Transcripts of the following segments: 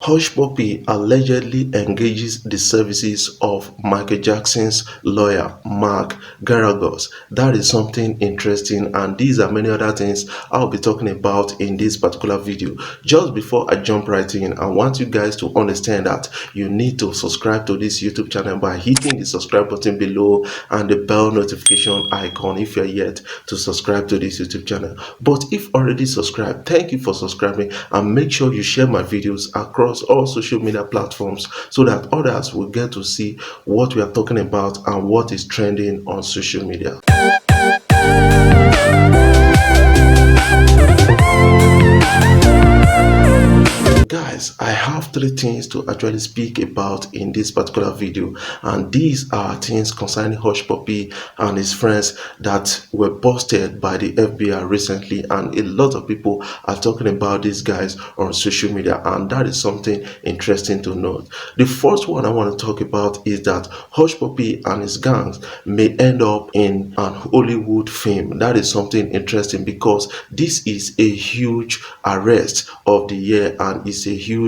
Hushpuppi allegedly engages the services of Michael Jackson's lawyer, Mark Garagos. That is something interesting, and these are many other things I'll be talking about in this particular video. Just before I jump right in, I want you guys to understand that you need to subscribe to this YouTube channel by hitting the subscribe button below and the bell notification icon if you're yet to subscribe to this YouTube channel. But if already subscribed, thank you for subscribing, and make sure you share my videos across all social media platforms so that others will get to see what we are talking about and what is trending on social media. Guys, I have three things to actually speak about in this particular video, and these are things concerning Hushpuppi and his friends that were busted by the FBI recently, and a lot of people are talking about these guys on social media, and that is something interesting to note. The first one I want to talk about is that Hushpuppi and his gangs may end up in an Hollywood film. That is something interesting because this is a huge arrest of the year, and it's a huge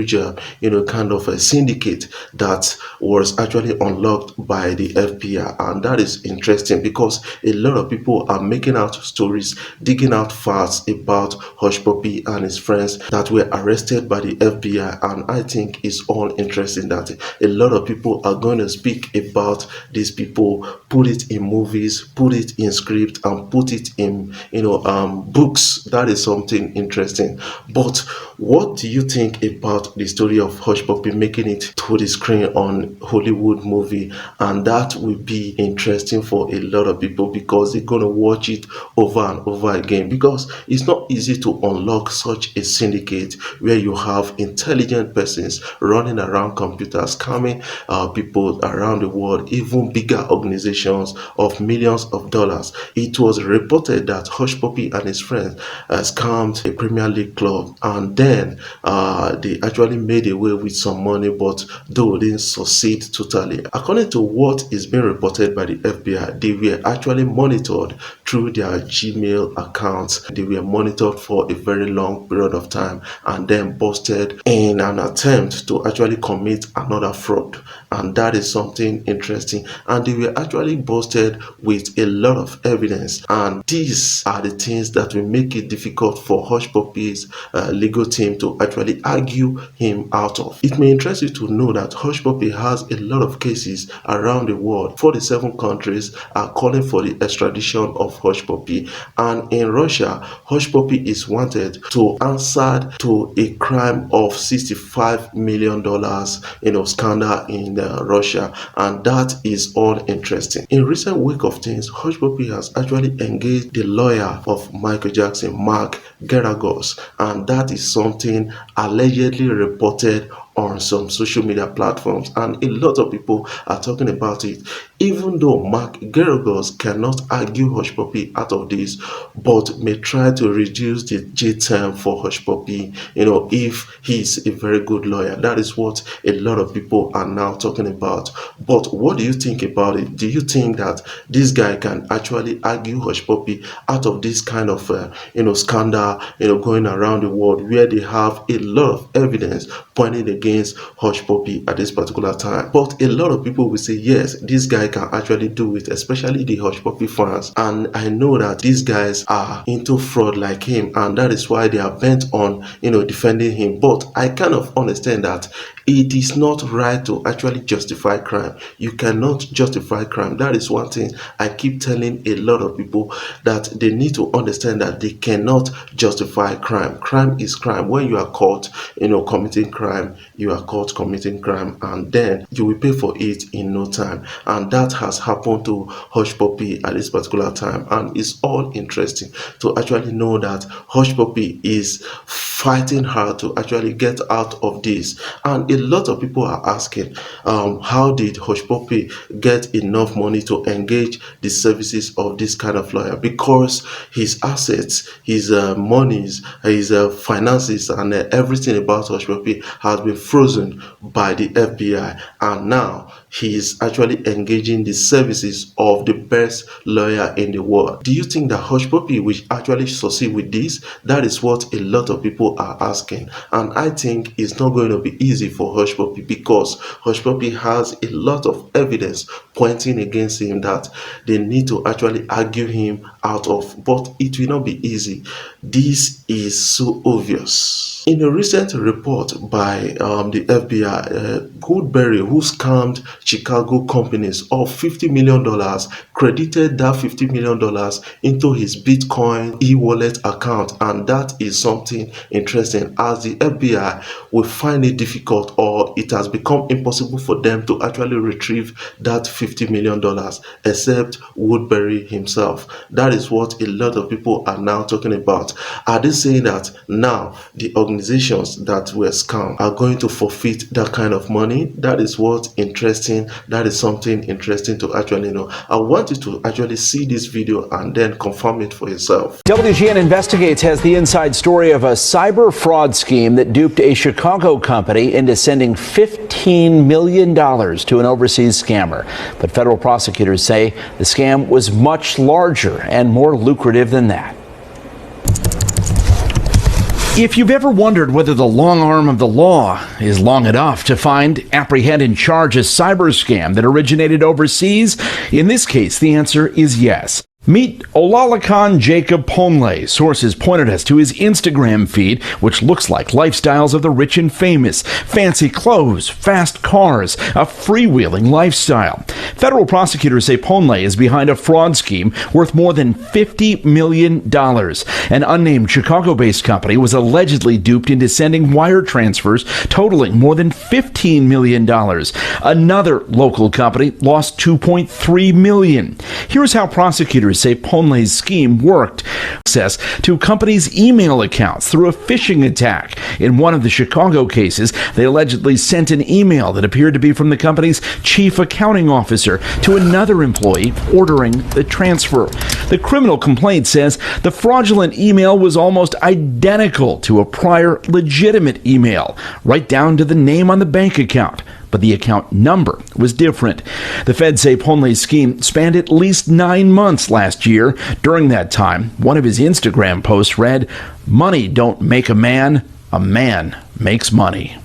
kind of a syndicate that was actually unlocked by the FBI, and that is interesting because a lot of people are making out stories, digging out facts about Hushpuppi and his friends that were arrested by the FBI, and I think it's all interesting that a lot of people are going to speak about these people, put it in movies, put it in script, and put it in books. That is something interesting. But what do you think about the story of Hushpuppi making it to the screen on Hollywood movie? And that will be interesting for a lot of people because they're going to watch it over and over again, because it's not easy to unlock such a syndicate where you have intelligent persons running around computers, scamming people around the world, even bigger organizations of millions of dollars. It was reported that Hushpuppi and his friends scammed a Premier League club, and then they actually made away with some money, but though didn't succeed totally. According to what is being reported by the FBI, they were actually monitored through their Gmail accounts. They were monitored for a very long period of time and then busted in an attempt to actually commit another fraud, and that is something interesting. And they were actually busted with a lot of evidence, and these are the things that will make it difficult for Hushpuppi's legal team to actually argue him out of. It may interest you to know that Hushpuppi has a lot of cases around the world. 47 countries are calling for the extradition of Hushpuppi, and in Russia, Hushpuppi is wanted to answer to a crime of $65 million, scandal in Russia, and that is all interesting. In recent week of things, Hushpuppi has actually engaged the lawyer of Michael Jackson, Mark Garagos, and that is something allegedly reported on some social media platforms, and a lot of people are talking about it. Even though Mark Garagos cannot argue Hushpuppi out of this, but may try to reduce the jail term for Hushpuppi, if he's a very good lawyer. That is what a lot of people are now talking about. But what do you think about it? Do you think that this guy can actually argue Hushpuppi out of this kind of scandal going around the world, where they have a lot of evidence pointing against Hushpuppi at this particular time? But a lot of people will say yes, this guy can actually do it, especially the Hushpuppi fans, and I know that these guys are into fraud like him, and that is why they are bent on defending him. But I kind of understand that it is not right to actually justify crime. You cannot justify crime. That is one thing I keep telling a lot of people, that they need to understand that they cannot justify crime. Crime is crime. When you are caught committing crime, you are caught committing crime, and then you will pay for it in no time. And that has happened to Hushpuppi at this particular time, and it's all interesting to actually know that Hushpuppi is fighting hard to actually get out of this. And a lot of people are asking, how did Hushpuppi get enough money to engage the services of this kind of lawyer? Because his assets, his monies, his finances, and everything about Hushpuppi has been frozen by the FBI, and now he is actually engaging the services of the best lawyer in the world. Do you think that Hushpuppi will actually succeed with this? That is what a lot of people are asking, and I think it's not going to be easy for Hushpuppi, because Hushpuppi has a lot of evidence pointing against him that they need to actually argue him out of, but it will not be easy. This is so obvious. In a recent report by the FBI, Woodbury, who scammed Chicago companies of $50 million, credited that $50 million into his Bitcoin e-wallet account, and that is something interesting, as the FBI will find it difficult, or it has become impossible for them to actually retrieve that $50 million except Woodbury himself. That is what a lot of people are now talking about. Are they saying that now the organizations that were scammed are going to forfeit that kind of money? That is what's interesting. That is something interesting to actually know. I want you to actually see this video and then confirm it for yourself. WGN Investigates has the inside story of a cyber fraud scheme that duped a Chicago company into sending $15 million to an overseas scammer. But federal prosecutors say the scam was much larger and more lucrative than that. If you've ever wondered whether the long arm of the law is long enough to find, apprehend, and charge a cyber scam that originated overseas, in this case, the answer is yes. Meet Olalekan Jacob Ponle. Sources pointed us to his Instagram feed, which looks like lifestyles of the rich and famous. Fancy clothes, fast cars, a freewheeling lifestyle. Federal prosecutors say Ponle is behind a fraud scheme worth more than $50 million. An unnamed Chicago-based company was allegedly duped into sending wire transfers totaling more than $15 million. Another local company lost $2.3 million. Here's how prosecutors say Ponle's scheme worked. Access to companies' email accounts through a phishing attack. In one of the Chicago cases, they allegedly sent an email that appeared to be from the company's chief accounting officer to another employee ordering the transfer. The criminal complaint says the fraudulent email was almost identical to a prior legitimate email, right down to the name on the bank account. But the account number was different. The feds say Ponle's scheme spanned at least 9 months last year. During that time, one of his Instagram posts read, "Money don't make a man makes money."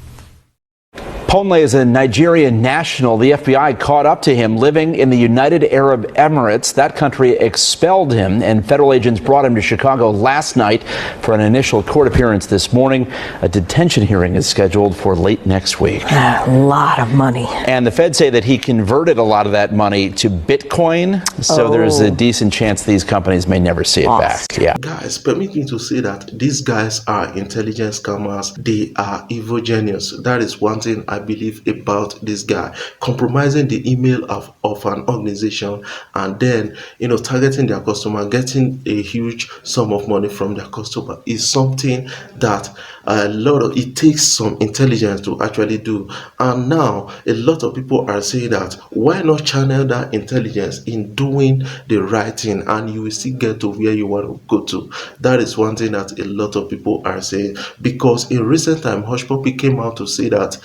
Ponle is a Nigerian national. The FBI caught up to him living in the United Arab Emirates. That country expelled him, and federal agents brought him to Chicago last night for an initial court appearance this morning. A detention hearing is scheduled for late next week. A lot of money. And the feds say that he converted a lot of that money to Bitcoin, so there's a decent chance these companies may never see it back. Yeah. Guys, permit me to say that these guys are intelligence scammers. They are evil genius. That is one thing I believe about this guy. Compromising the email of an organization and then targeting their customer, getting a huge sum of money from their customer is something that it takes some intelligence to actually do. And now a lot of people are saying that why not channel that intelligence in doing the right thing, and you will still get to where you want to go to. That is one thing that a lot of people are saying, because in recent time Hushpuppi came out to say that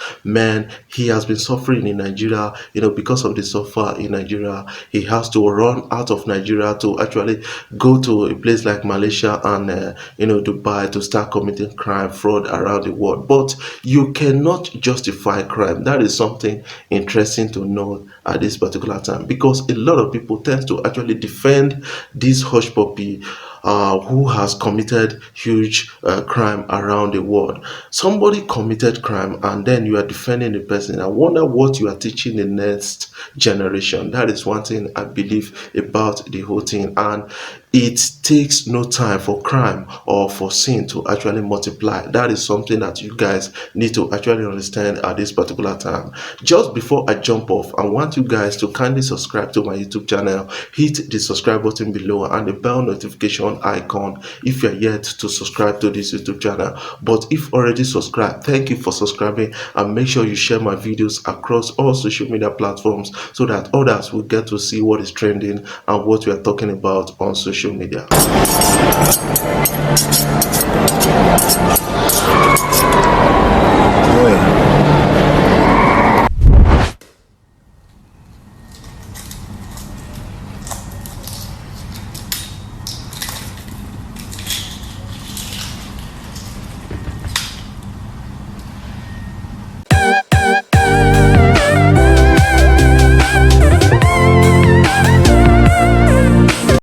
he has been suffering in Nigeria, because of the suffer in Nigeria. He has to run out of Nigeria to actually go to a place like Malaysia and Dubai to start committing crime, fraud around the world. But you cannot justify crime. That is something interesting to know at this particular time, because a lot of people tend to actually defend this Hushpuppi who has committed huge crime around the world. Somebody committed crime and then you are defending the person. I wonder what you are teaching the next generation. That is one thing I believe about the whole thing. And it takes no time for crime or for sin to actually multiply. That is something that you guys need to actually understand at this particular time. Just before I jump off, I want you guys to kindly subscribe to my YouTube channel. Hit the subscribe button below and the bell notification icon if you're yet to subscribe to this YouTube channel. But if already subscribed, thank you for subscribing, and make sure you share my videos across all social media platforms so that others will get to see what is trending and what we are talking about on social media.